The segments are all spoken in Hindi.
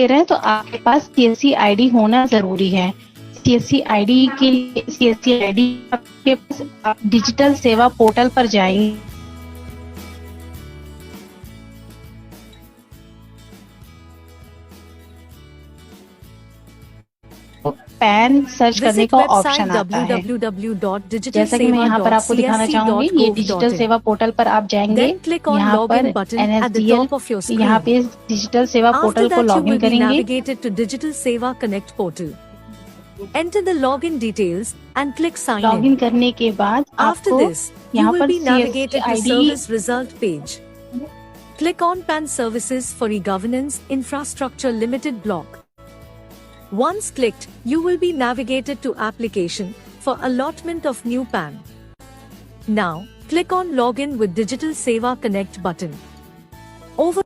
दे रहे हैं तो आपके पास CSC ID होना जरूरी है। CSC ID के लिए CSC ID आपके पास, आप डिजिटल सेवा पोर्टल पर जाएंगे, पैन सर्च करने Visit का website ऑप्शन आता है। जैसा कि मैं यहाँ पर आपको दिखाना चाहूंगी, ये डिजिटल www.digitalseva.csc.gov.in. सेवा पोर्टल पर आप जाएंगे, Then click on यहाँ पर login button at the NSDL, top of your यहाँ screen. पे डिजिटल सेवा After पोर्टल को that, you login will be करेंगे। navigated to Digital Seva Connect portal. Enter the login details and click sign login in. करने के बाद After आपको this, you यहाँ will पर be CSC navigated to ID, service result page. Click on PAN Services for E-Governance Infrastructure Limited block. Once clicked, you will be navigated to application for allotment of new PAN. Now, click on Login with Digital Seva Connect button. Over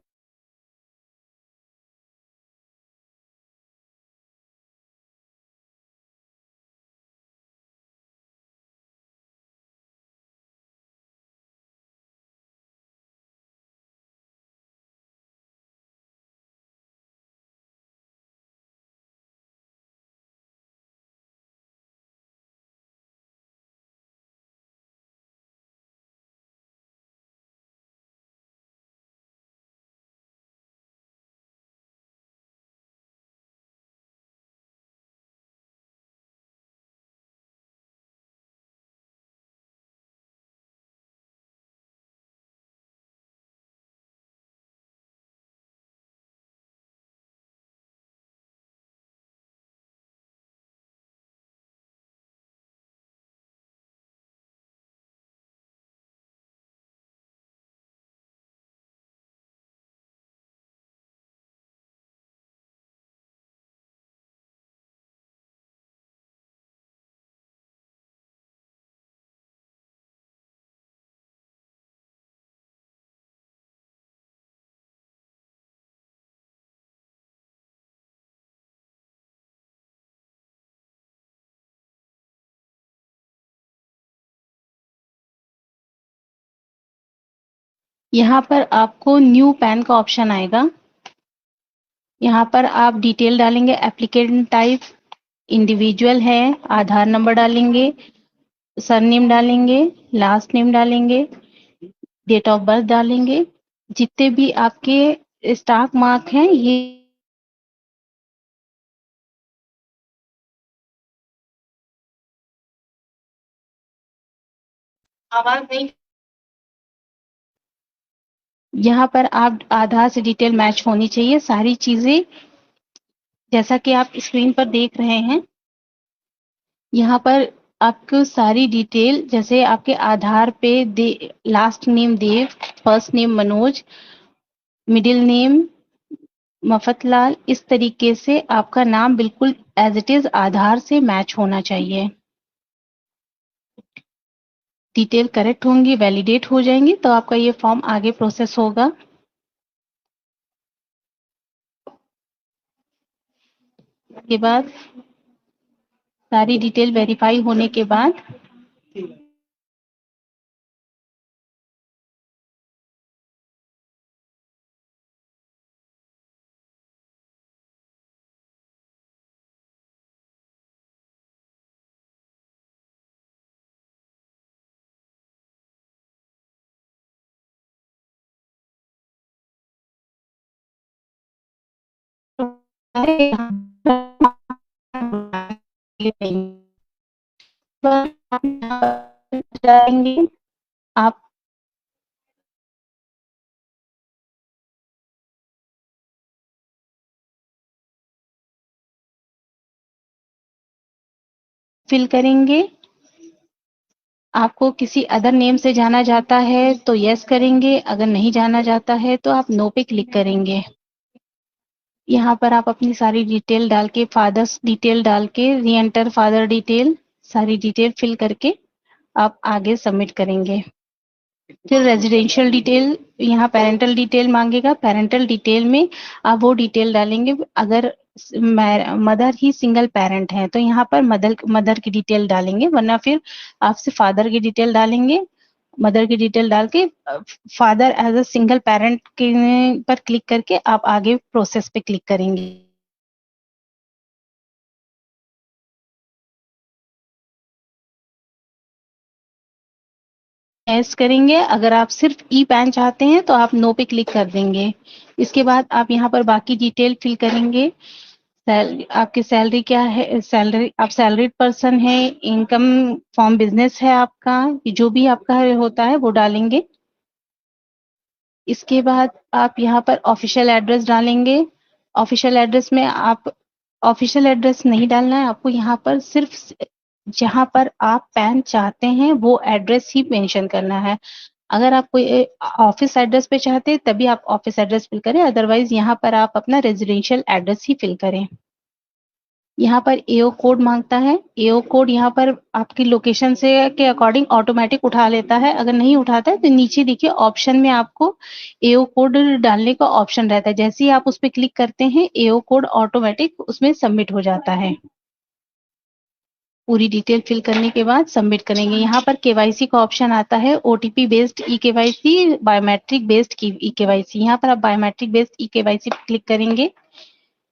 यहाँ पर आपको न्यू पैन का ऑप्शन आएगा। यहाँ पर आप डिटेल डालेंगे, एप्लीकेंट टाइप इंडिविजुअल है, आधार नंबर डालेंगे, सरनेम डालेंगे, लास्ट नेम डालेंगे, डेट ऑफ बर्थ डालेंगे। जितने भी आपके स्टॉक मार्क हैं, ये आवाज नहीं, यहाँ पर आप आधार से डिटेल मैच होनी चाहिए सारी चीजें, जैसा कि आप स्क्रीन पर देख रहे हैं। यहाँ पर आपको सारी डिटेल, जैसे आपके आधार पे last name Dev, first name Manoj, middle name Mafatlal, इस तरीके से आपका नाम बिल्कुल एज इट इज आधार से मैच होना चाहिए। डिटेल करेक्ट होंगी, वैलिडेट हो जाएंगी तो आपका ये फॉर्म आगे प्रोसेस होगा। के बाद सारी डिटेल वेरीफाई होने के बाद जाएंगे आप फिल करेंगे। आपको किसी अदर नेम से जाना जाता है तो यस करेंगे, अगर नहीं जाना जाता है तो आप नो पे क्लिक करेंगे। यहाँ पर आप अपनी सारी डिटेल डाल के, फादर्स डिटेल डाल के, री एंटर फादर डिटेल, सारी डिटेल फिल करके आप आगे सबमिट करेंगे। फिर रेजिडेंशियल डिटेल, यहाँ पेरेंटल डिटेल मांगेगा। पेरेंटल डिटेल में आप वो डिटेल डालेंगे, अगर मदर ही सिंगल पेरेंट है तो यहाँ पर मदर की डिटेल डालेंगे, वरना फिर आपसे फादर की डिटेल डालेंगे। मदर की डिटेल डाल के father as a single parent के पर क्लिक करके आप आगे प्रोसेस पे क्लिक करेंगे। यस करेंगे। अगर आप सिर्फ ई पैन चाहते हैं तो आप नो पे क्लिक कर देंगे। इसके बाद आप यहाँ पर बाकी डिटेल फिल करेंगे। आपकी सैलरी क्या है, सैलरी आप सैलरीड पर्सन है, इनकम फ्रॉम बिजनेस है आपका, जो भी आपका होता है वो डालेंगे। इसके बाद आप यहाँ पर ऑफिशियल एड्रेस डालेंगे। ऑफिशियल एड्रेस में आप ऑफिशियल एड्रेस नहीं डालना है आपको, यहाँ पर सिर्फ जहाँ पर आप पैन चाहते हैं वो एड्रेस ही मेंशन करना है। अगर आप कोई ऑफिस एड्रेस पे चाहते हैं तभी आप ऑफिस एड्रेस फिल करें, अदरवाइज यहाँ पर आप अपना रेजिडेंशियल एड्रेस ही फिल करें। यहाँ पर एओ कोड मांगता है। एओ कोड यहाँ पर आपकी लोकेशन से के अकॉर्डिंग ऑटोमेटिक उठा लेता है। अगर नहीं उठाता है तो नीचे देखिए ऑप्शन में आपको एओ कोड डालने का ऑप्शन रहता है। जैसे ही आप उस पर क्लिक करते हैं एओ कोड ऑटोमेटिक उसमें सबमिट हो जाता है। पूरी डिटेल फिल करने के बाद सबमिट करेंगे। यहाँ पर केवाईसी का ऑप्शन आता है, OTP based e KYC, biometric based e KYC. यहाँ पर आप बायोमेट्रिक बेस्ड ई केवाईसी पर क्लिक करेंगे।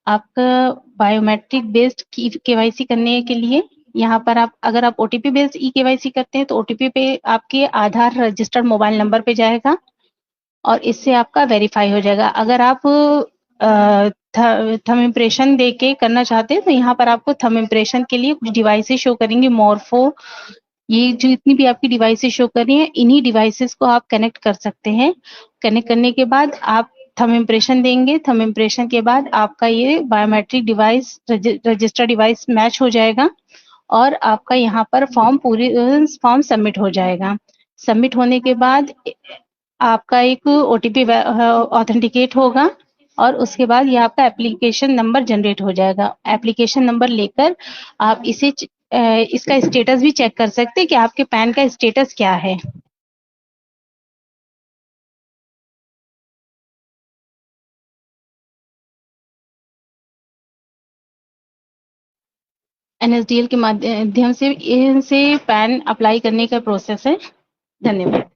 आपका बायोमेट्रिक बेस्ड केवाईसी करने के लिए यहाँ पर आप अगर आप ओटीपी बेस्ड ई केवाईसी करते हैं तो ओटीपी पे आपके आधार रजिस्टर्ड मोबाइल नंबर पे जाएगा और इससे आपका वेरीफाई हो जाएगा। अगर आप थंब इम्प्रेशन दे के करना चाहते हैं तो यहाँ पर आपको थंब इम्प्रेशन के लिए कुछ डिवाइसेस शो करेंगे। मॉर्फो, ये जो इतनी भी आपकी डिवाइसेस शो कर रही हैं, इन्हीं डिवाइसेस को आप कनेक्ट कर सकते हैं। कनेक्ट करने के बाद आप थंब इम्प्रेशन देंगे। थंब इम्प्रेशन के बाद आपका ये biometric device register device match हो जाएगा और आपका यहाँ पर फॉर्म सबमिट हो जाएगा। सबमिट होने के बाद आपका एक ओटीपी ऑथेंटिकेट होगा और उसके बाद ये आपका एप्लीकेशन नंबर जनरेट हो जाएगा। एप्लीकेशन नंबर लेकर आप इसका स्टेटस भी चेक कर सकते हैं कि आपके पैन का स्टेटस क्या है। एनएसडीएल के माध्यम से पैन अप्लाई करने का प्रोसेस है। धन्यवाद।